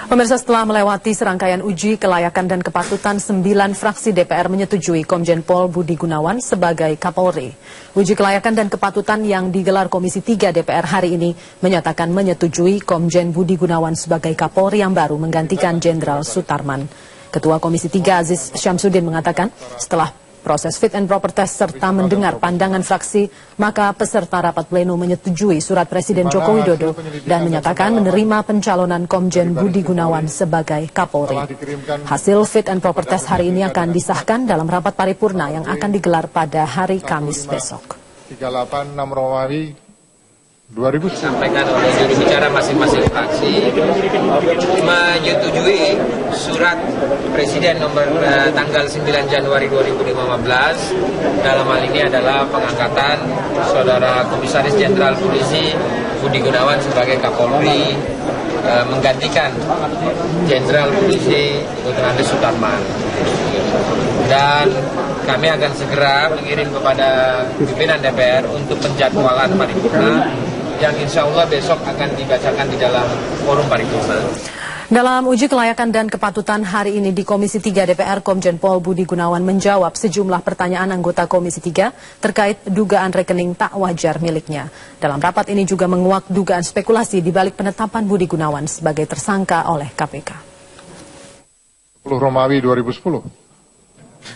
Pemirsa, setelah melewati serangkaian uji kelayakan dan kepatutan, 9 fraksi DPR menyetujui Komjen Pol Budi Gunawan sebagai Kapolri. Uji kelayakan dan kepatutan yang digelar Komisi 3 DPR hari ini menyatakan menyetujui Komjen Budi Gunawan sebagai Kapolri yang baru menggantikan Jenderal Sutarman. Ketua Komisi 3 Aziz Syamsuddin mengatakan setelah proses fit and proper test serta mendengar pandangan fraksi, maka peserta rapat pleno menyetujui surat Presiden Joko Widodo dan menyatakan menerima pencalonan Komjen Budi Gunawan sebagai Kapolri. Hasil fit and proper test hari ini akan disahkan dalam rapat paripurna yang akan digelar pada hari Kamis besok. 386 Romawi 2000 disampaikan oleh juru bicara masing-masing fraksi menyetujui surat Presiden nomor tanggal 9 Januari 2015 dalam hal ini adalah pengangkatan Saudara Komisaris Jenderal Polisi Budi Gunawan sebagai Kapolri menggantikan Jenderal Polisi Putrandes Sutarman. Dan kami akan segera mengirim kepada pimpinan DPR untuk penjadwalan paripurna yang insya Allah besok akan dibacakan di dalam forum paripurna. Dalam uji kelayakan dan kepatutan hari ini di Komisi 3 DPR, Komjen Pol Budi Gunawan menjawab sejumlah pertanyaan anggota Komisi 3 terkait dugaan rekening tak wajar miliknya. Dalam rapat ini juga menguak dugaan spekulasi di balik penetapan Budi Gunawan sebagai tersangka oleh KPK. 10 Romawi 2010.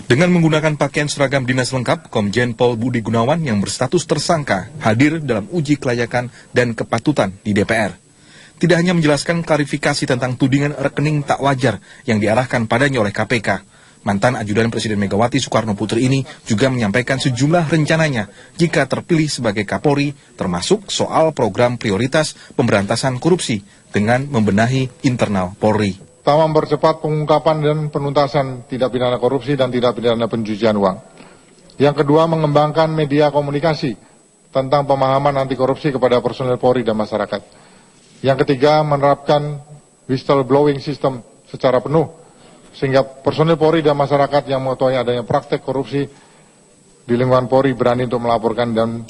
Dengan menggunakan pakaian seragam dinas lengkap, Komjen Pol Budi Gunawan yang berstatus tersangka hadir dalam uji kelayakan dan kepatutan di DPR. Tidak hanya menjelaskan klarifikasi tentang tudingan rekening tak wajar yang diarahkan padanya oleh KPK, mantan ajudan Presiden Megawati Soekarno Putri ini juga menyampaikan sejumlah rencananya jika terpilih sebagai Kapolri, termasuk soal program prioritas pemberantasan korupsi dengan membenahi internal Polri. Pertama, mempercepat pengungkapan dan penuntasan tindak pidana korupsi dan tindak pidana pencucian uang. Yang kedua, mengembangkan media komunikasi tentang pemahaman anti korupsi kepada personel Polri dan masyarakat. Yang ketiga, menerapkan whistleblowing system secara penuh, sehingga personel Polri dan masyarakat yang mengetahui adanya praktek korupsi di lingkungan Polri berani untuk melaporkan dan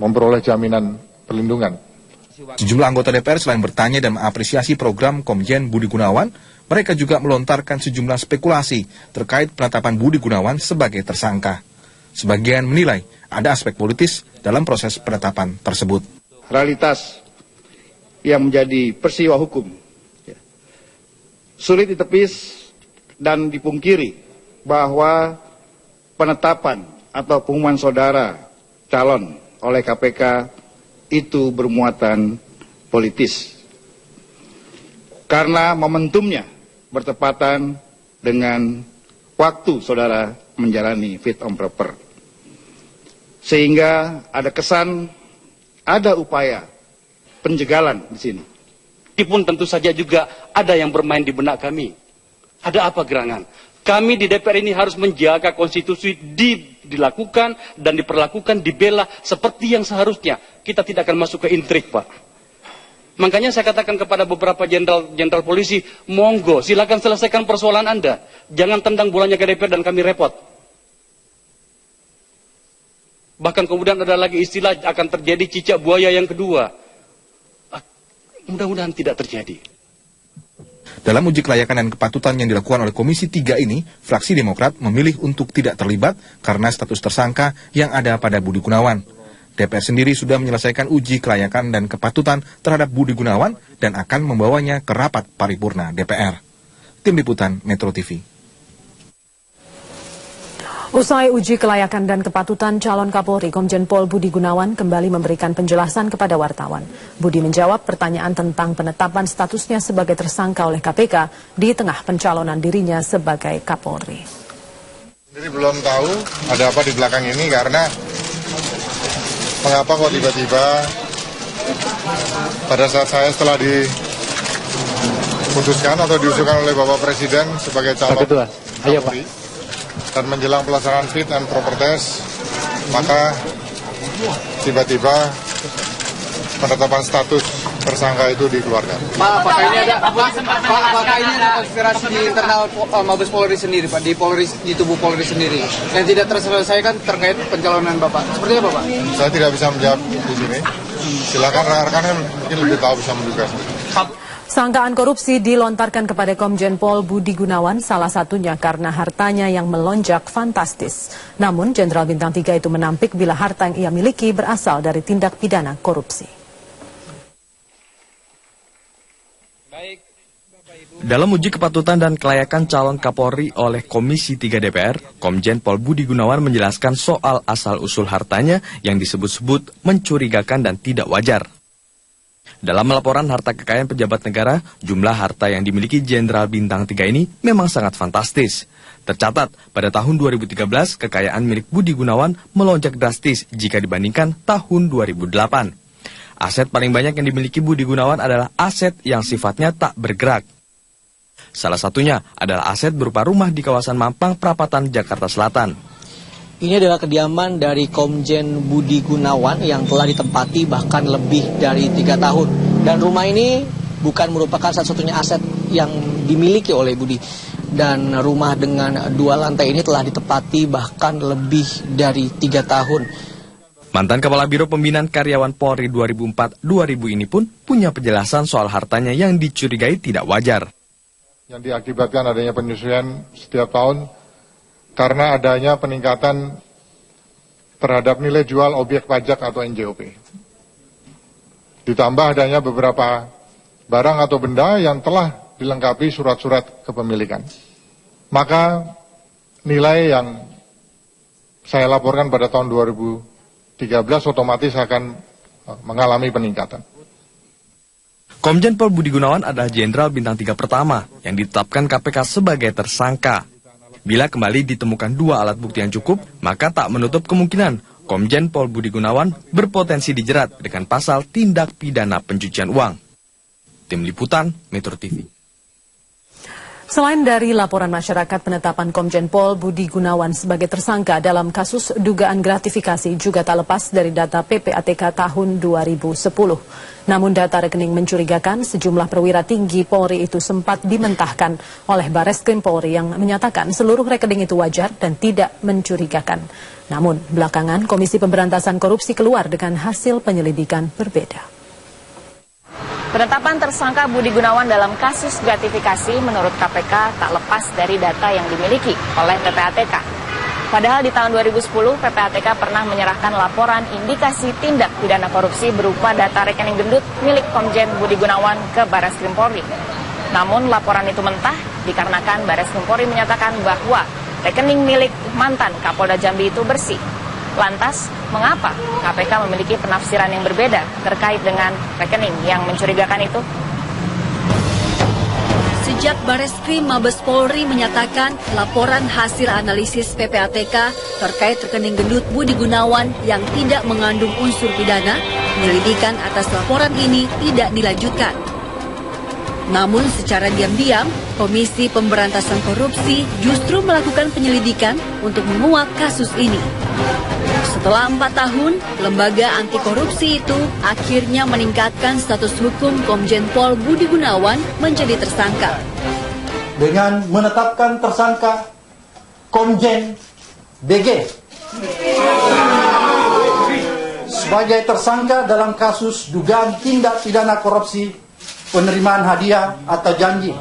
memperoleh jaminan perlindungan. Sejumlah anggota DPR selain bertanya dan mengapresiasi program Komjen Budi Gunawan, mereka juga melontarkan sejumlah spekulasi terkait penetapan Budi Gunawan sebagai tersangka. Sebagian menilai ada aspek politis dalam proses penetapan tersebut. Realitas yang menjadi peristiwa hukum sulit ditepis dan dipungkiri bahwa penetapan atau pengumuman saudara calon oleh KPK itu bermuatan politis. Karena momentumnya bertepatan dengan waktu saudara menjalani fit and proper. Sehingga ada kesan, ada upaya penjegalan di sini. Meskipun tentu saja juga ada yang bermain di benak kami. Ada apa gerangan? Kami di DPR ini harus menjaga konstitusi dilakukan dan diperlakukan, dibela seperti yang seharusnya. Kita tidak akan masuk ke intrik, Pak. Makanya saya katakan kepada beberapa jenderal polisi, monggo silakan selesaikan persoalan Anda. Jangan tendang bolanya ke DPR dan kami repot. Bahkan kemudian ada lagi istilah akan terjadi cicak buaya yang kedua. Mudah-mudahan tidak terjadi. Dalam uji kelayakan dan kepatutan yang dilakukan oleh Komisi 3 ini, fraksi Demokrat memilih untuk tidak terlibat karena status tersangka yang ada pada Budi Gunawan. DPR sendiri sudah menyelesaikan uji kelayakan dan kepatutan terhadap Budi Gunawan dan akan membawanya ke rapat paripurna DPR. Tim Liputan Metro TV. Usai uji kelayakan dan kepatutan calon Kapolri, Komjen Pol Budi Gunawan kembali memberikan penjelasan kepada wartawan. Budi menjawab pertanyaan tentang penetapan statusnya sebagai tersangka oleh KPK di tengah pencalonan dirinya sebagai Kapolri. Jadi belum tahu ada apa di belakang ini karena mengapa kok tiba-tiba pada saat saya setelah diputuskan atau diusulkan oleh Bapak Presiden sebagai calon Kapolri dan menjelang pelaksanaan fit and proper test, maka tiba-tiba penetapan status tersangka itu dikeluarkan. Pak, apakah ini ada konspirasi di internal Mabes Polri sendiri, Pak, di tubuh Polri sendiri yang tidak terselesaikan terkait pencalonan Bapak? Seperti apa, Pak? Saya tidak bisa menjawab di sini. Silakan rekan-rekan yang mungkin lebih tahu bisa menduga. Sangkaan korupsi dilontarkan kepada Komjen Pol Budi Gunawan, salah satunya karena hartanya yang melonjak fantastis. Namun, Jenderal Bintang 3 itu menampik bila harta yang ia miliki berasal dari tindak pidana korupsi. Dalam uji kepatutan dan kelayakan calon Kapolri oleh Komisi 3 DPR, Komjen Pol Budi Gunawan menjelaskan soal asal-usul hartanya yang disebut-sebut mencurigakan dan tidak wajar. Dalam laporan harta kekayaan pejabat negara, jumlah harta yang dimiliki Jenderal Bintang 3 ini memang sangat fantastis. Tercatat, pada tahun 2013, kekayaan milik Budi Gunawan melonjak drastis jika dibandingkan tahun 2008. Aset paling banyak yang dimiliki Budi Gunawan adalah aset yang sifatnya tak bergerak. Salah satunya adalah aset berupa rumah di kawasan Mampang, Prapatan, Jakarta Selatan. Ini adalah kediaman dari Komjen Budi Gunawan yang telah ditempati bahkan lebih dari 3 tahun. Dan rumah ini bukan merupakan satu-satunya aset yang dimiliki oleh Budi. Dan rumah dengan 2 lantai ini telah ditempati bahkan lebih dari 3 tahun. Mantan Kepala Biro Pembinaan Karyawan Polri 2004-2000 ini pun punya penjelasan soal hartanya yang dicurigai tidak wajar. Yang diakibatkan adanya penyesuaian setiap tahun karena adanya peningkatan terhadap nilai jual objek pajak atau NJOP. Ditambah adanya beberapa barang atau benda yang telah dilengkapi surat-surat kepemilikan. Maka nilai yang saya laporkan pada tahun 2013 otomatis akan mengalami peningkatan. Komjen Pol Budi Gunawan adalah Jenderal Bintang 3 pertama yang ditetapkan KPK sebagai tersangka. Bila kembali ditemukan 2 alat bukti yang cukup, maka tak menutup kemungkinan Komjen Pol Budi Gunawan berpotensi dijerat dengan pasal tindak pidana pencucian uang. Tim Liputan, Metro TV. Selain dari laporan masyarakat, penetapan Komjen Pol Budi Gunawan sebagai tersangka dalam kasus dugaan gratifikasi juga tak lepas dari data PPATK tahun 2010. Namun data rekening mencurigakan sejumlah perwira tinggi Polri itu sempat dimentahkan oleh Bareskrim Polri yang menyatakan seluruh rekening itu wajar dan tidak mencurigakan. Namun belakangan Komisi Pemberantasan Korupsi keluar dengan hasil penyelidikan berbeda. Penetapan tersangka Budi Gunawan dalam kasus gratifikasi menurut KPK tak lepas dari data yang dimiliki oleh PPATK. Padahal di tahun 2010, PPATK pernah menyerahkan laporan indikasi tindak pidana korupsi berupa data rekening gendut milik Komjen Budi Gunawan ke Bareskrim Polri. Namun laporan itu mentah dikarenakan Bareskrim Polri menyatakan bahwa rekening milik mantan Kapolda Jambi itu bersih. Lantas, mengapa KPK memiliki penafsiran yang berbeda terkait dengan rekening yang mencurigakan itu? Sejak Bareskrim Mabes Polri menyatakan laporan hasil analisis PPATK terkait rekening gendut Budi Gunawan yang tidak mengandung unsur pidana, penyelidikan atas laporan ini tidak dilanjutkan. Namun secara diam-diam, Komisi Pemberantasan Korupsi justru melakukan penyelidikan untuk menguak kasus ini. Setelah 4 tahun, lembaga anti korupsi itu akhirnya meningkatkan status hukum Komjen Pol Budi Gunawan menjadi tersangka. Dengan menetapkan tersangka Komjen BG sebagai tersangka dalam kasus dugaan tindak pidana korupsi penerimaan hadiah atau janji.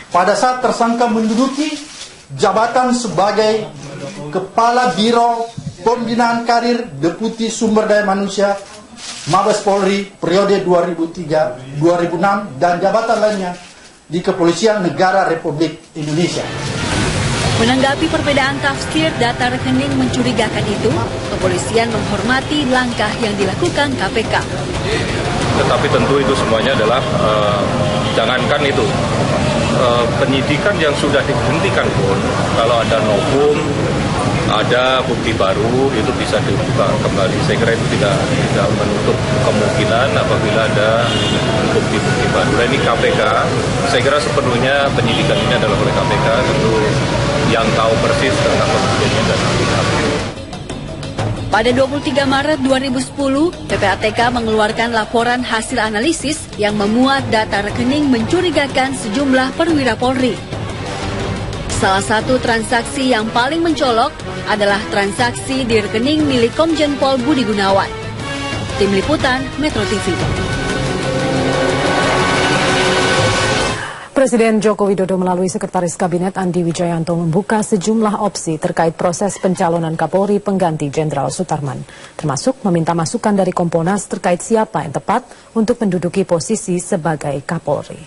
Pada saat tersangka menduduki jabatan sebagai Kepala Biro Pembinaan Karir Deputi Sumber Daya Manusia Mabes Polri periode 2003-2006 dan jabatan lainnya di Kepolisian Negara Republik Indonesia. Menanggapi perbedaan tafsir data rekening mencurigakan itu, kepolisian menghormati langkah yang dilakukan KPK. Tetapi tentu itu semuanya adalah jangankan itu penyidikan yang sudah dihentikan pun kalau ada novum, ada bukti baru itu bisa dibuka kembali. Saya kira itu tidak menutup kemungkinan apabila ada bukti-bukti baru. Dan ini KPK, saya kira sepenuhnya penyidikan ini adalah oleh KPK, tentu yang tahu persis tentang kejadian dan KPK. Pada 23 Maret 2010, PPATK mengeluarkan laporan hasil analisis yang memuat data rekening mencurigakan sejumlah perwira Polri. Salah satu transaksi yang paling mencolok adalah transaksi di rekening milik Komjen Pol Budi Gunawan. Tim Liputan, Metro TV. Presiden Joko Widodo melalui Sekretaris Kabinet Andi Wijayanto membuka sejumlah opsi terkait proses pencalonan Kapolri pengganti Jenderal Sutarman, termasuk meminta masukan dari Kompolnas terkait siapa yang tepat untuk menduduki posisi sebagai Kapolri.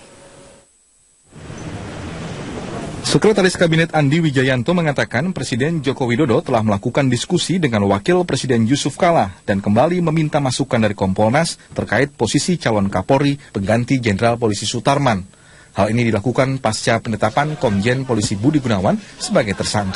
Sekretaris Kabinet Andi Wijayanto mengatakan Presiden Joko Widodo telah melakukan diskusi dengan Wakil Presiden Yusuf Kala dan kembali meminta masukan dari Kompolnas terkait posisi calon Kapolri pengganti Jenderal Polisi Sutarman. Hal ini dilakukan pasca penetapan Komjen Polisi Budi Gunawan sebagai tersangka.